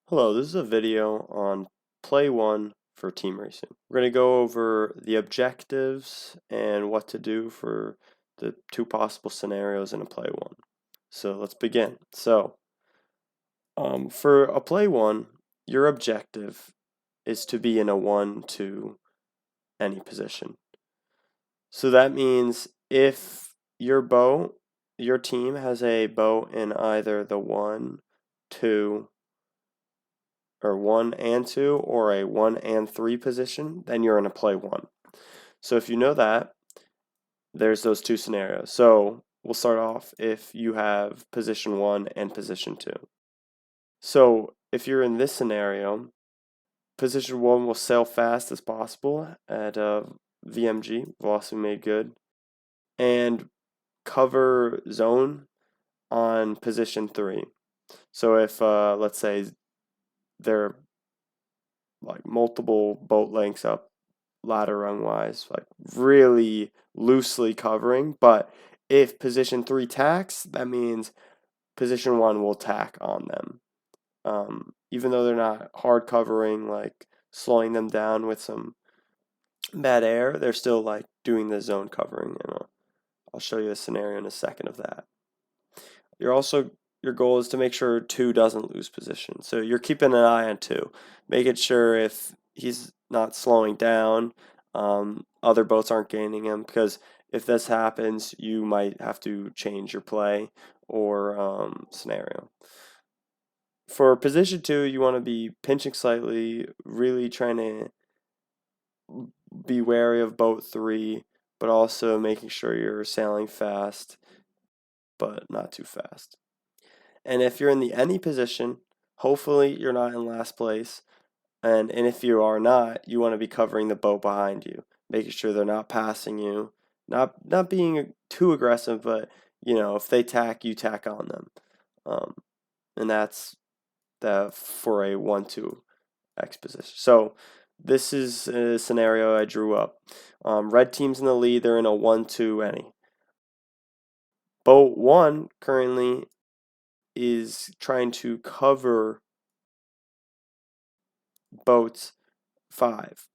Hello, this is a video on Play 1 for team racing. We're going to go over the objectives and what to do for the two possible scenarios in a Play 1. So let's begin. For a Play 1, your objective is to be in a 1 to any position. So that means if your team has a boat in either the 1, 2, or 1 and 2 or a 1 and 3 position, then you're in a play 1. So if you know that, there's those two scenarios. So we'll start off if you have position 1 and position 2. So if you're in this scenario, position 1 will sail fast as possible at VMG, velocity made good, and cover zone on position 3. So if let's say they're like multiple boat lengths up ladder rung wise, like really loosely covering. But if position 3 tacks, that means position 1 will tack on them. Even though they're not hard covering, like slowing them down with some bad air, they're still like doing the zone covering. And I'll show you a scenario in a second of that. Your goal is to make sure 2 doesn't lose position. So you're keeping an eye on 2, making sure if he's not slowing down, other boats aren't gaining him, because if this happens, you might have to change your play or scenario. For position 2, you want to be pinching slightly, really trying to be wary of boat 3, but also making sure you're sailing fast, but not too fast. And if you're in the any position, hopefully you're not in last place. And if you are not, you want to be covering the boat behind you, making sure they're not passing you, not being too aggressive, but if they tack, you tack on them. And that's for a 1-2 X position. So this is a scenario I drew up. Red team's in the lead, they're in a 1-2 any. Boat 1 currently is trying to cover boats 5,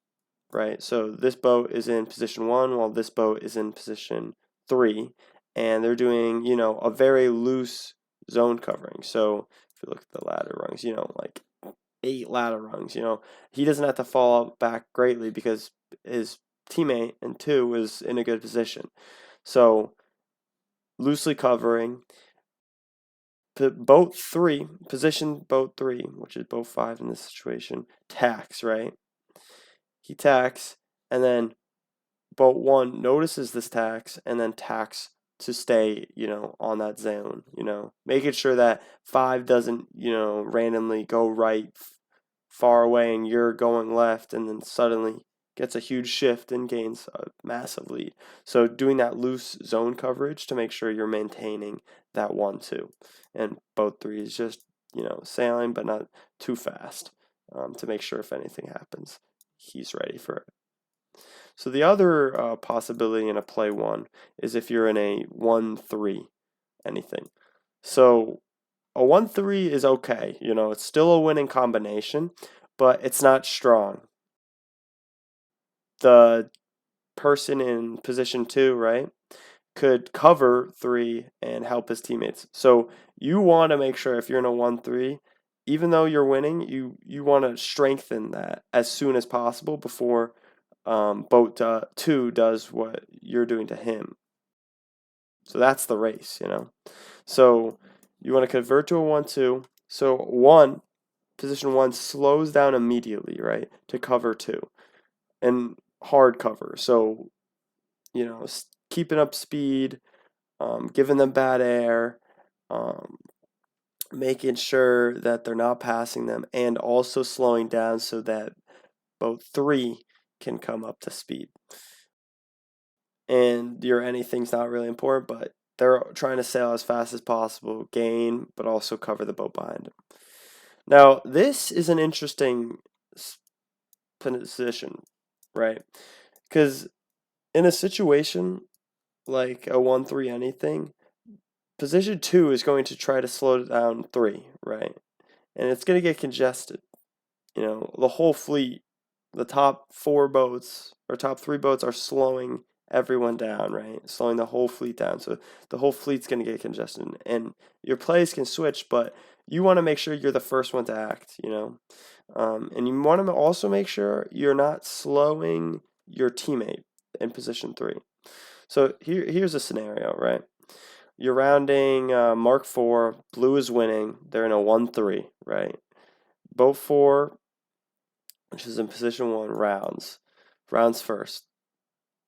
right? So this boat is in position 1 while this boat is in position 3, and they're doing, a very loose zone covering. So if you look at the ladder rungs, like 8 ladder rungs, he doesn't have to fall back greatly because his teammate in 2 is in a good position. So loosely covering. Boat 3, position boat 3, which is boat 5 in this situation, tacks, right? He tacks, and then boat 1 notices this tacks and then tacks to stay, on that zone, making sure that 5 doesn't, randomly go right far away and you're going left and then suddenly gets a huge shift and gains a massive lead. So doing that loose zone coverage to make sure you're maintaining that 1-2. And boat 3 is just, sailing but not too fast, to make sure if anything happens, he's ready for it. So the other possibility in a play 1 is if you're in a 1-3 anything. So a 1-3 is okay, it's still a winning combination, but it's not strong. The person in position 2, right, could cover 3 and help his teammates. So you want to make sure if you're in a 1-3, even though you're winning, you want to strengthen that as soon as possible before boat 2 does what you're doing to him. So that's the race, So you want to convert to a 1-2. So position 1 slows down immediately, right, to cover 2. And hard cover. So, keeping up speed, giving them bad air, making sure that they're not passing them, and also slowing down so that boat 3 can come up to speed. And your anything's not really important, but they're trying to sail as fast as possible, gain, but also cover the boat behind them. Now, this is an interesting position, right? Because in a situation like a 1-3 anything, position 2 is going to try to slow down 3, right? and it's going to get congested. You know, the whole fleet, the top 4 boats or top 3 boats are slowing everyone down, right? Slowing the whole fleet down. So the whole fleet's going to get congested. And your plays can switch, but you want to make sure you're the first one to act, you know? And you want to also make sure you're not slowing your teammate in position 3. So here's a scenario, right? You're rounding Mark 4, blue is winning. They're in a 1-3, right? Boat 4, which is in position 1, rounds first.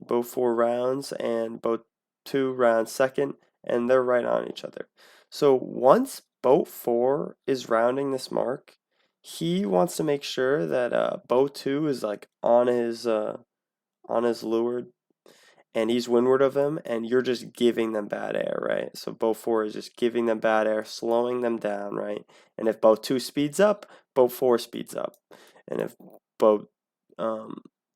Boat 4 rounds, and boat 2 rounds second, and they're right on each other. So once boat 4 is rounding this mark, he wants to make sure that boat 2 is like on his leeward, and he's windward of him, and you're just giving them bad air, right? So boat 4 is just giving them bad air, slowing them down, right? And if boat 2 speeds up, boat 4 speeds up. And if boat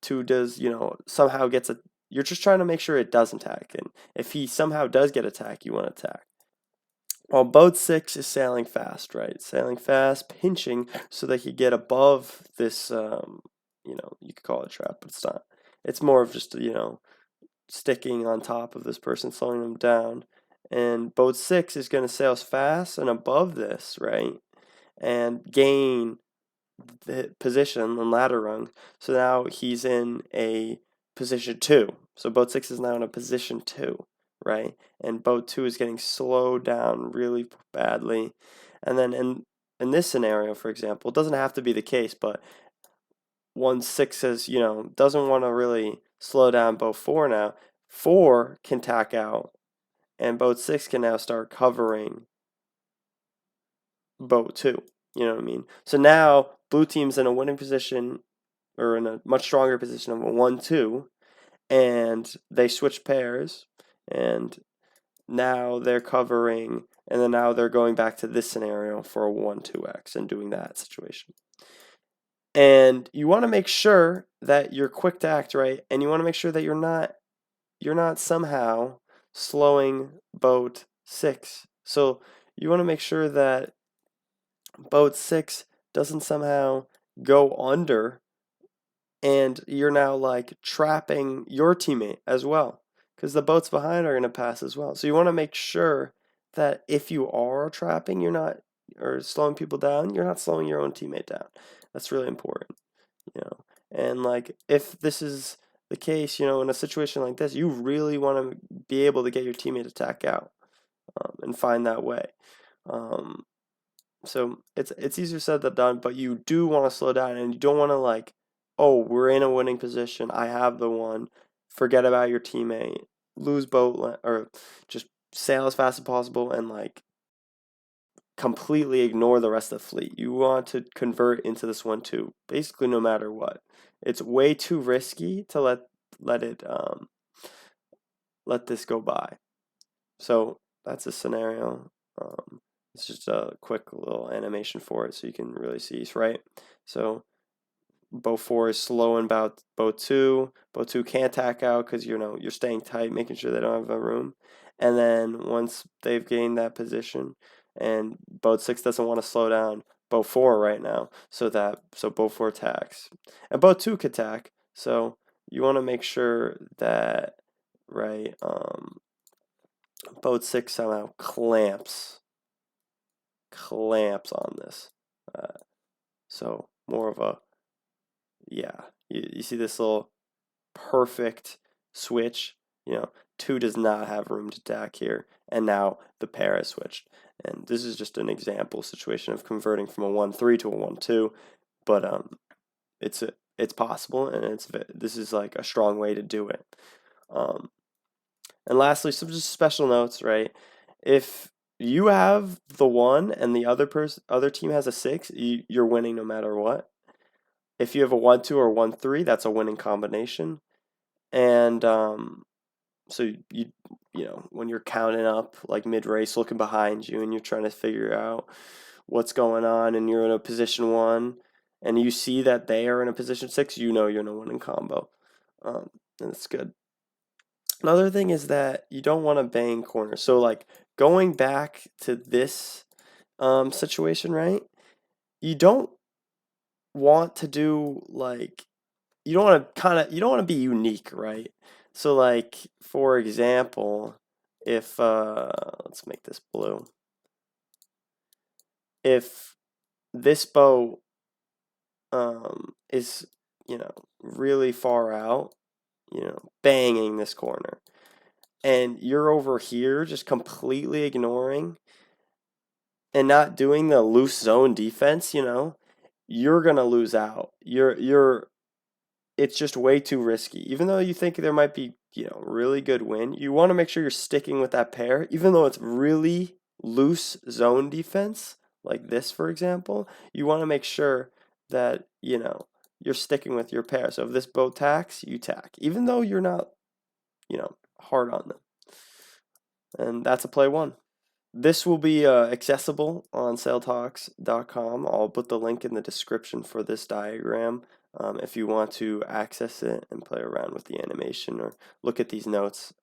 2 does, you know, somehow gets a, you're just trying to make sure it doesn't attack. And if he somehow does get attacked, you want to attack. Well, boat 6 is sailing fast, right? Sailing fast, pinching so they could get above this, you know, you could call it a trap, but it's not. It's more of just, you know, sticking on top of this person, slowing them down. And boat 6 is going to sail fast and above this, right? And gain the position on ladder rung. So now he's in a position 2. So boat 6 is now in a position 2, right? And boat 2 is getting slowed down really badly. And then in this scenario, for example, it doesn't have to be the case, but 1-6 says, you know, doesn't want to really slow down boat 4 now. 4 can tack out, and boat 6 can now start covering boat 2. You know what I mean? So now blue team's in a winning position, or in a much stronger position of a 1-2, and they switch pairs, and now they're covering, and then now they're going back to this scenario for a 1-2x and doing that situation. And you want to make sure that you're quick to act, right? And you want to make sure that you're not somehow slowing boat 6. So you want to make sure that boat 6 doesn't somehow go under, and you're now like trapping your teammate as well, because the boats behind are going to pass as well. So you want to make sure that if you are trapping, you're not, or slowing people down, you're not slowing your own teammate down. That's really important, you know. And like if this is the case, you know, in a situation like this, you really want to be able to get your teammate to tack out and find that way. So it's easier said than done, but you do want to slow down, and you don't want to like, oh, we're in a winning position, I have the one, forget about your teammate, lose boat, or just sail as fast as possible and like completely ignore the rest of the fleet. You want to convert into this 1-2, basically no matter what. It's way too risky to let this go by. So that's a scenario. It's just a quick little animation for it so you can really see, right? So boat 4 is slowing about boat 2. Boat 2 can't tack out because, you know, you're staying tight, making sure they don't have a room. And then once they've gained that position, and boat 6 doesn't want to slow down boat 4 right now, so boat 4 tacks. And boat 2 could tack, so you want to make sure that, right, boat 6 somehow clamps on this. So more of a, yeah, you see this little perfect switch, you know, 2 does not have room to tack here, and now the pair has switched. And this is just an example situation of converting from a 1-3 to a 1-2, but it's possible, and this is like a strong way to do it. And lastly, some just special notes, right? If you have the 1 and the other team has a 6, you're winning no matter what. If you have a 1-2 or 1-3, that's a winning combination. And so you know, when you're counting up like mid-race, looking behind you, and you're trying to figure out what's going on, and you're in a position 1, and you see that they are in a position 6, you know you're in a winning combo, and it's good. Another thing is that you don't want to bang corners. So like going back to this situation, right? you don't want to do like you don't want to be unique, right? So like for example, if let's make this blue. If this bow is, really far out, banging this corner, and you're over here just completely ignoring and not doing the loose zone defense, you're gonna lose out. It's just way too risky. Even though you think there might be, really good wind, you want to make sure you're sticking with that pair, even though it's really loose zone defense, like this, for example. You want to make sure that, you're sticking with your pair. So if this boat tacks, you tack, even though you're not, hard on them. And that's a play one. This will be accessible on sailtalks.com. I'll put the link in the description for this diagram if you want to access it and play around with the animation or look at these notes.